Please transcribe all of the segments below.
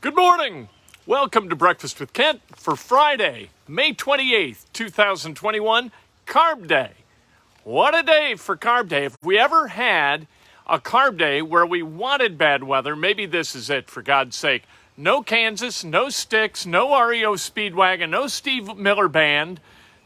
Good morning. Welcome to Breakfast with Kent for Friday, May 28th, 2021, Carb Day. What a day for Carb Day. If we ever had a Carb Day where we wanted bad weather, maybe this is it, for God's sake. No Kansas, no Sticks, no REO Speedwagon, no Steve Miller Band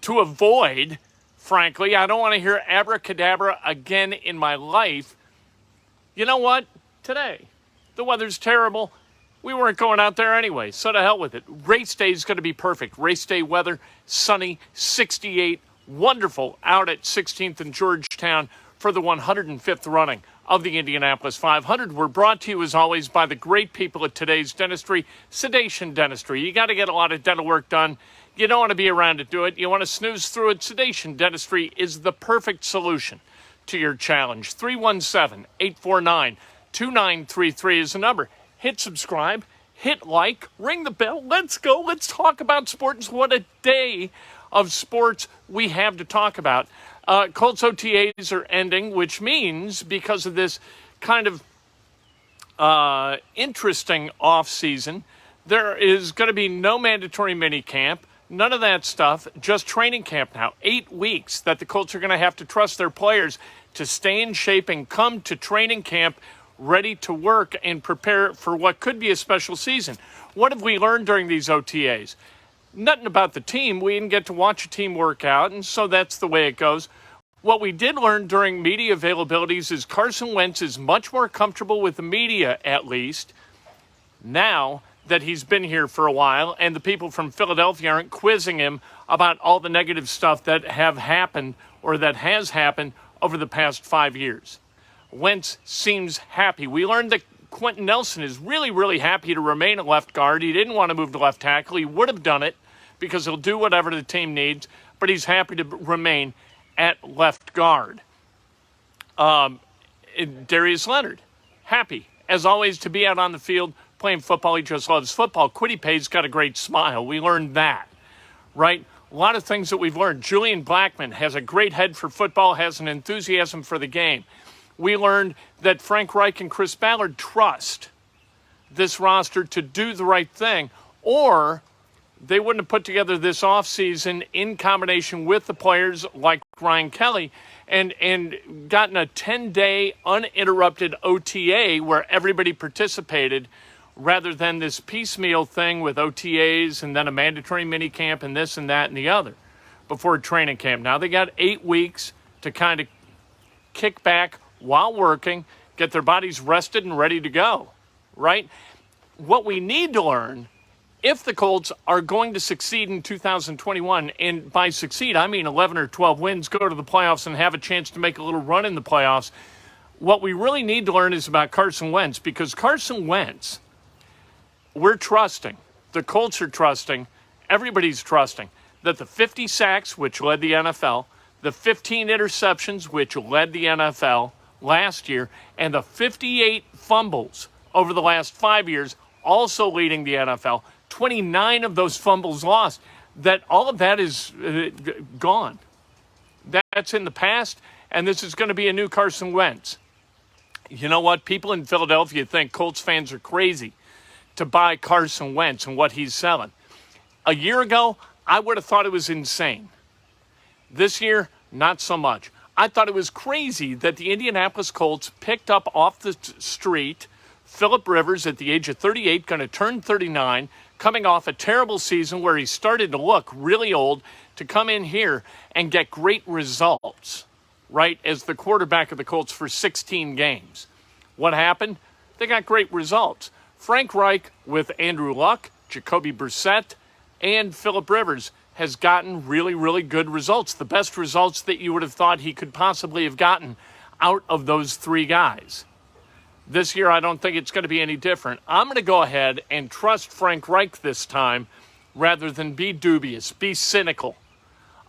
to avoid. Frankly, I don't want to hear abracadabra again in my life. You know what? Today, the weather's terrible. We weren't going out there anyway, so to hell with it. Race day is going to be perfect. Race day weather, sunny, 68, wonderful out at 16th and Georgetown for the 105th running of the Indianapolis 500. We're brought to you, as always, by the great people at Today's Dentistry, Sedation Dentistry. You got to get a lot of dental work done. You don't want to be around to do it. You want to snooze through it. Sedation Dentistry is the perfect solution to your challenge. 317-849-2933 is the number. Hit subscribe, hit like, ring the bell. Let's go. Let's talk about sports. What a day of sports we have to talk about. Colts OTAs are ending, which means because of this kind of interesting offseason, there is going to be no mandatory minicamp, none of that stuff, just training camp now. 8 weeks that the Colts are going to have to trust their players to stay in shape and come to training camp ready to work and prepare for what could be a special season. What have we learned during these OTAs? Nothing about the team. We didn't get to watch a team work out, and so that's the way it goes. What we did learn during media availabilities is Carson Wentz is much more comfortable with the media, at least, now that he's been here for a while, and the people from Philadelphia aren't quizzing him about all the negative stuff that have happened or that has happened over the past 5 years. Wentz seems happy. We learned that Quentin Nelson is really, really happy to remain a left guard. He didn't want to move to left tackle. He would have done it because he'll do whatever the team needs, but he's happy to remain at left guard. Darius Leonard, happy, as always, to be out on the field playing football. He just loves football. Quiddy Pay's got a great smile. We learned that, right? A lot of things that we've learned. Julian Blackmon has a great head for football, has an enthusiasm for the game. We learned that Frank Reich and Chris Ballard trust this roster to do the right thing, or they wouldn't have put together this offseason in combination with the players like Ryan Kelly and gotten a 10-day uninterrupted OTA where everybody participated rather than this piecemeal thing with OTAs and then a mandatory minicamp and this and that and the other before training camp. Now they got 8 weeks to kind of kick back while working, get their bodies rested and ready to go, right? What we need to learn, if the Colts are going to succeed in 2021, and by succeed, I mean 11 or 12 wins, go to the playoffs and have a chance to make a little run in the playoffs, what we really need to learn is about Carson Wentz, because Carson Wentz, we're trusting, the Colts are trusting, everybody's trusting, that the 50 sacks, which led the NFL, the 15 interceptions, which led the NFL last year, and the 58 fumbles over the last 5 years, also leading the NFL, 29 of those fumbles lost, that all of that is gone. That's in the past, and this is going to be a new Carson Wentz. You know what? People in Philadelphia think Colts fans are crazy to buy Carson Wentz and what he's selling. A year ago, I would have thought it was insane. This year, not so much. I thought it was crazy that the Indianapolis Colts picked up off the street Phillip Rivers at the age of 38, going to turn 39, coming off a terrible season where he started to look really old, to come in here and get great results, right, as the quarterback of the Colts for 16 games. What happened? They got great results. Frank Reich with Andrew Luck, Jacoby Brissett, and Phillip Rivers has gotten really, really good results. The best results that you would have thought he could possibly have gotten out of those three guys. This year, I don't think it's going to be any different. I'm going to go ahead and trust Frank Reich this time rather than be dubious, be cynical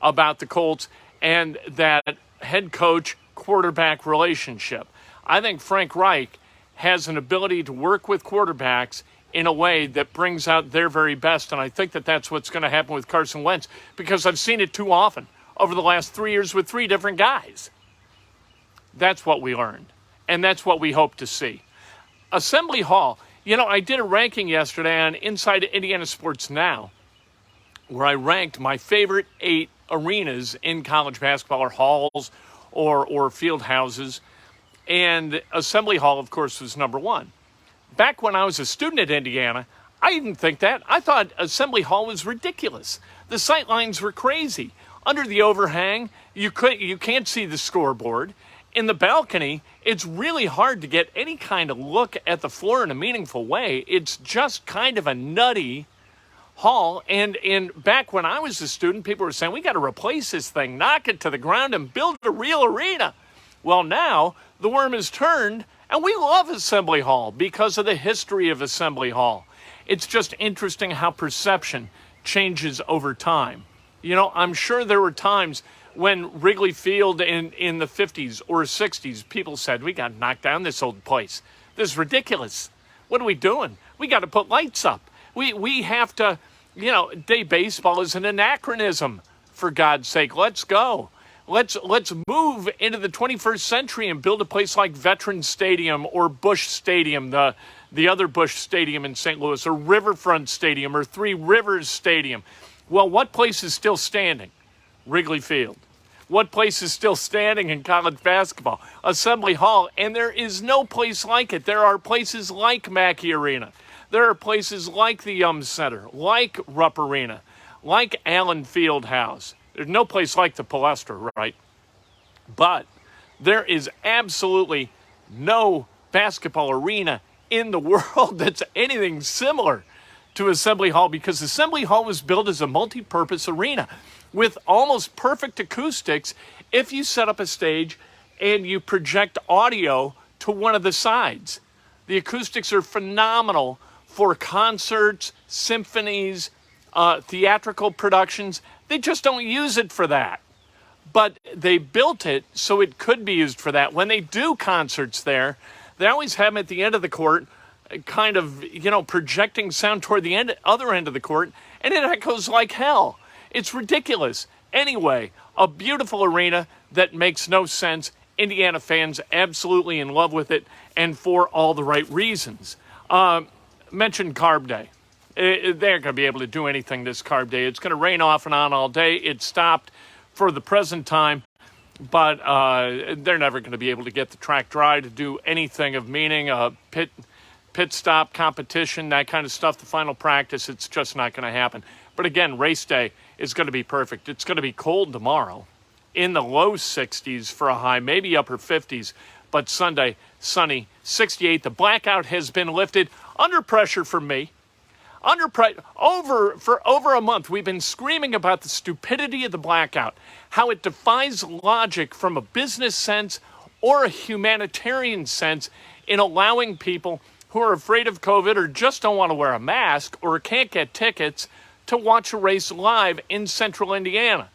about the Colts and that head coach quarterback relationship. I think Frank Reich has an ability to work with quarterbacks in a way that brings out their very best. And I think that that's what's going to happen with Carson Wentz, because I've seen it too often over the last 3 years with three different guys. That's what we learned, and that's what we hope to see. Assembly Hall You know, I did a ranking yesterday on Inside Indiana Sports Now, where I ranked my favorite 8 arenas in college basketball, or halls or field houses. And Assembly Hall, of course, was number 1. Back when I was a student at Indiana, I didn't think that. I thought Assembly Hall was ridiculous. The sight lines were crazy. Under the overhang, you can't see the scoreboard. In the balcony, it's really hard to get any kind of look at the floor in a meaningful way. It's just kind of a nutty hall. And back when I was a student, people were saying, we got to replace this thing, knock it to the ground and build a real arena. Well, now the worm is turned, and we love Assembly Hall because of the history of Assembly Hall. It's just interesting how perception changes over time. You know, I'm sure there were times when Wrigley Field in the 50s or 60s, people said, we got to knock down this old place. This is ridiculous. What are we doing? We got to put lights up. We have to, you know, day baseball is an anachronism, for God's sake. Let's go. Let's move into the 21st century and build a place like Veterans Stadium or Busch Stadium, the other Busch Stadium in St. Louis, or Riverfront Stadium, or Three Rivers Stadium. Well, what place is still standing? Wrigley Field. What place is still standing in college basketball? Assembly Hall. And there is no place like it. There are places like Mackey Arena. There are places like the Yum Center, like Rupp Arena, like Allen Fieldhouse. There's no place like the Palestra, right? But there is absolutely no basketball arena in the world that's anything similar to Assembly Hall, because Assembly Hall was built as a multi-purpose arena with almost perfect acoustics if you set up a stage and you project audio to one of the sides. The acoustics are phenomenal for concerts, symphonies, theatrical productions. They just don't use it for that. But they built it so it could be used for that. When they do concerts there, they always have them at the end of the court, kind of, you know, projecting sound toward the other end of the court, and it echoes like hell. It's ridiculous. Anyway, a beautiful arena that makes no sense. Indiana fans absolutely in love with it, and for all the right reasons. Mentioned Carb Day. They're going to be able to do anything this Carb Day. It's going to rain off and on all day. It stopped for the present time, but they're never going to be able to get the track dry to do anything of meaning. Pit stop, competition, that kind of stuff, the final practice, it's just not going to happen. But again, race day is going to be perfect. It's going to be cold tomorrow, in the low 60s for a high, maybe upper 50s. But Sunday, sunny, 68. The blackout has been lifted. Under pressure for me. For over a month, we've been screaming about the stupidity of the blackout, how it defies logic from a business sense or a humanitarian sense in allowing people who are afraid of COVID or just don't want to wear a mask or can't get tickets to watch a race live in central Indiana.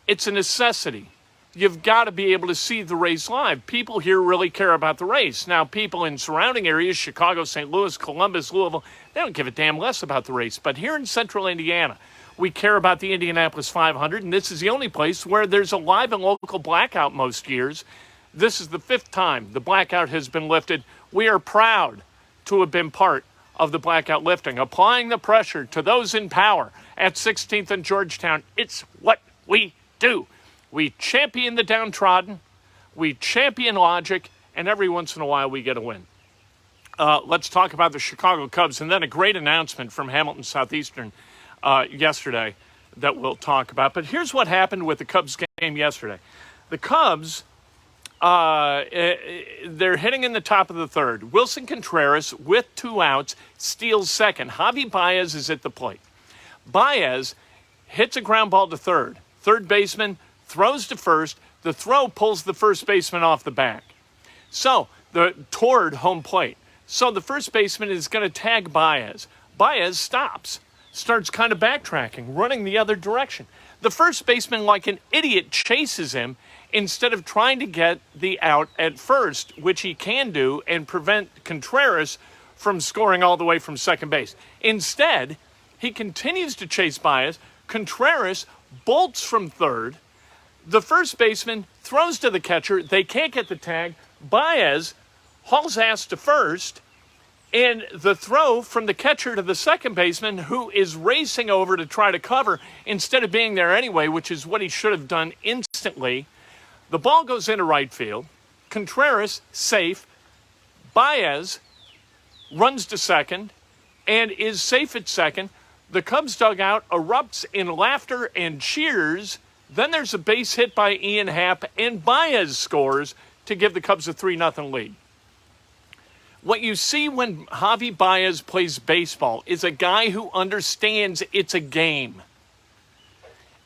It's a necessity. You've got to be able to see the race live. People here really care about the race. Now, people in surrounding areas, Chicago, St. Louis, Columbus, Louisville, they don't give a damn less about the race. But here in central Indiana, we care about the Indianapolis 500, and this is the only place where there's a live and local blackout most years. This is the 5th time the blackout has been lifted. We are proud to have been part of the blackout lifting, applying the pressure to those in power at 16th and Georgetown. It's what we do. We champion the downtrodden, we champion logic, and every once in a while we get a win. Let's talk about the Chicago Cubs, and then a great announcement from Hamilton Southeastern yesterday that we'll talk about. But here's what happened with the Cubs game yesterday. The Cubs, they're hitting in the top of the 3rd. Wilson Contreras, with 2 outs, steals second. Javy Baez is at the plate. Baez hits a ground ball to third. Third baseman throws to first. The throw pulls the first baseman off the back. So, toward home plate. So the first baseman is going to tag Baez. Baez stops, starts kind of backtracking, running the other direction. The first baseman, like an idiot, chases him instead of trying to get the out at first, which he can do, and prevent Contreras from scoring all the way from second base. Instead, he continues to chase Baez. Contreras bolts from third. The first baseman throws to the catcher. They can't get the tag. Baez hauls ass to first, And the throw from the catcher to the second baseman, who is racing over to try to cover instead of being there anyway, which is what he should have done instantly. The ball goes into right field. Contreras, safe. Baez runs to second and is safe at second. The Cubs dugout erupts in laughter and cheers. Then there's a base hit by Ian Happ, and Baez scores to give the Cubs a 3-0 lead. What you see when Javy Baez plays baseball is a guy who understands it's a game.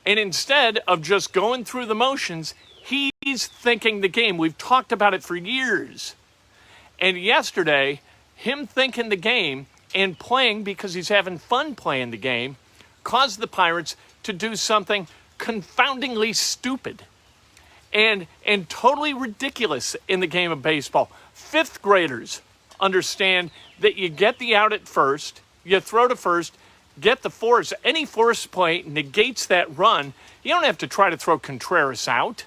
And instead of just going through the motions, he's thinking the game. We've talked about it for years. And yesterday, him thinking the game and playing because he's having fun playing the game caused the Pirates to do something confoundingly stupid and totally ridiculous in the game of baseball. Fifth graders understand that you get the out at first, you throw to first, get the force. Any force play negates that run. You don't have to try to throw Contreras out,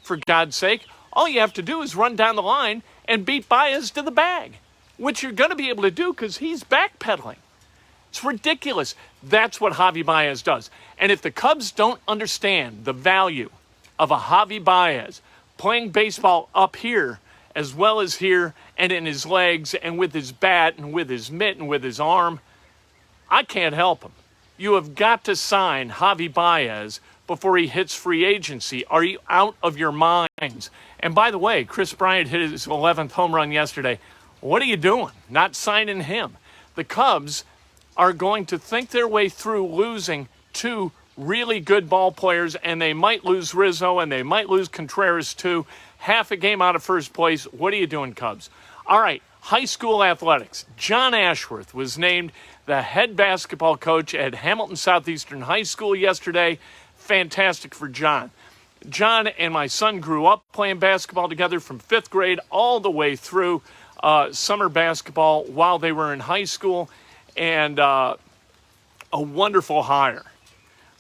for God's sake. All you have to do is run down the line and beat Baez to the bag, which you're going to be able to do because he's backpedaling. It's ridiculous. That's what Javy Baez does. And if the Cubs don't understand the value of a Javy Baez playing baseball up here as well as here and in his legs and with his bat and with his mitt and with his arm, I can't help him. You have got to sign Javy Baez before he hits free agency. Are you out of your minds? And by the way, Chris Bryant hit his 11th home run yesterday. What are you doing? Not signing him. The Cubs are going to think their way through losing two really good ball players, and they might lose Rizzo and they might lose Contreras too. Half a game out of first place. What are you doing, Cubs? All right, high school athletics. John Ashworth was named the head basketball coach at Hamilton Southeastern High School yesterday. Fantastic for John. John and my son grew up playing basketball together from 5th grade all the way through summer basketball while they were in high school, and a wonderful hire.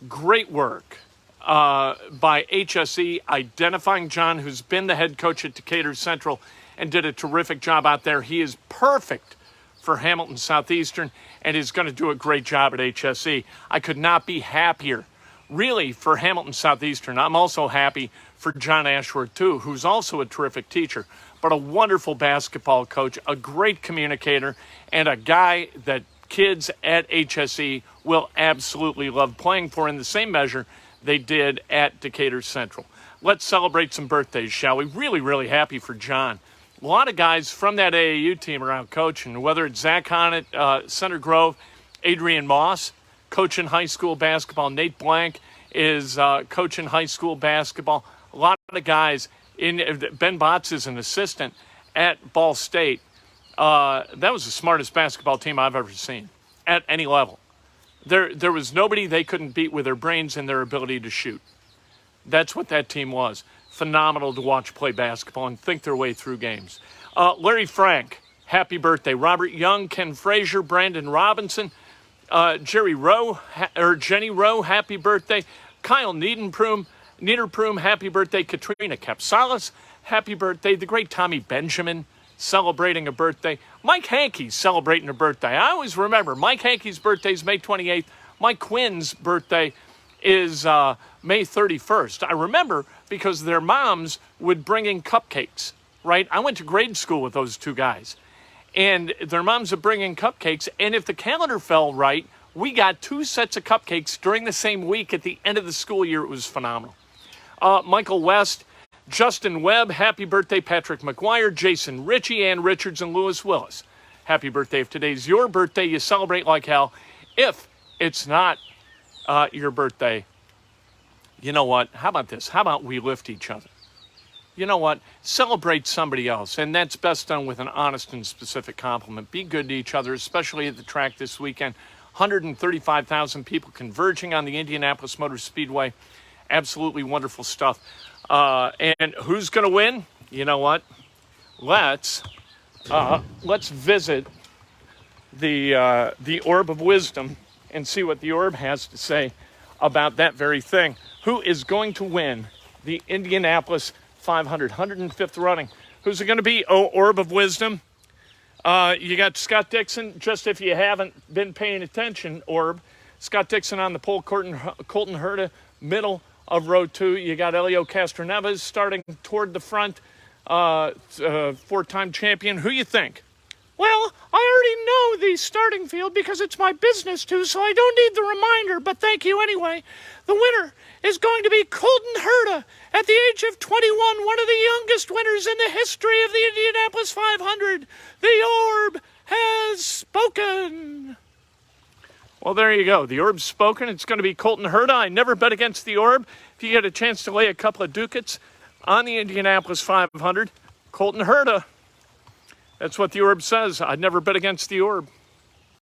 Great work by HSE identifying John, who's been the head coach at Decatur Central and did a terrific job out there. He is perfect for Hamilton Southeastern and is going to do a great job at HSE. I could not be happier, really, for Hamilton Southeastern. I'm also happy for John Ashworth, too, who's also a terrific teacher, but a wonderful basketball coach, a great communicator, and a guy that kids at HSE will absolutely love playing for in the same measure they did at Decatur Central. Let's celebrate some birthdays, shall we? Really, really happy for John. A lot of guys from that AAU team are out coaching, whether it's Zach Hahn at Center Grove, Adrian Moss, coaching high school basketball. Nate Blank is coaching high school basketball. A lot of guys. Ben Botts is an assistant at Ball State. That was the smartest basketball team I've ever seen at any level. There was nobody they couldn't beat with their brains and their ability to shoot. That's what that team was. Phenomenal to watch play basketball and think their way through games. Larry Frank, happy birthday. Robert Young, Ken Frazier, Brandon Robinson, Jenny Rowe, happy birthday. Kyle Niederprum, happy birthday. Katrina Capsalis, happy birthday. The great Tommy Benjamin, celebrating a birthday. Mike Hankey's celebrating a birthday. I always remember Mike Hankey's birthday is May 28th. Mike Quinn's birthday is May 31st. I remember because their moms would bring in cupcakes, right? I went to grade school with those two guys. And their moms would bring in cupcakes. And if the calendar fell right, we got 2 sets of cupcakes during the same week at the end of the school year. It was phenomenal. Michael West, Justin Webb, happy birthday. Patrick McGuire, Jason Ritchie, Ann Richards, and Lewis Willis. Happy birthday. If today's your birthday, you celebrate like hell. If it's not your birthday, you know what? How about this? How about we lift each other? You know what? Celebrate somebody else, and that's best done with an honest and specific compliment. Be good to each other, especially at the track this weekend. 135,000 people converging on the Indianapolis Motor Speedway. Absolutely wonderful stuff. And who's going to win? You know what? Let's visit the Orb of Wisdom and see what the Orb has to say about that very thing. Who is going to win the Indianapolis 500, 105th running? Who's it going to be? Oh, Orb of Wisdom. You got Scott Dixon, just if you haven't been paying attention, Orb. Scott Dixon on the pole, Colton Herta, middle of row 2. You got Elio Castroneves starting toward the front, 4-time champion. Who you think? Well, I already know the starting field because it's my business too, so I don't need the reminder, but thank you anyway. The winner is going to be Colton Herta at the age of 21, one of the youngest winners in the history of the Indianapolis 500. The Orb has spoken. Well, there you go. The Orb's spoken. It's going to be Colton Herta. I never bet against the Orb. If you get a chance to lay a couple of ducats on the Indianapolis 500, Colton Herta. That's what the Orb says. I'd never bet against the Orb.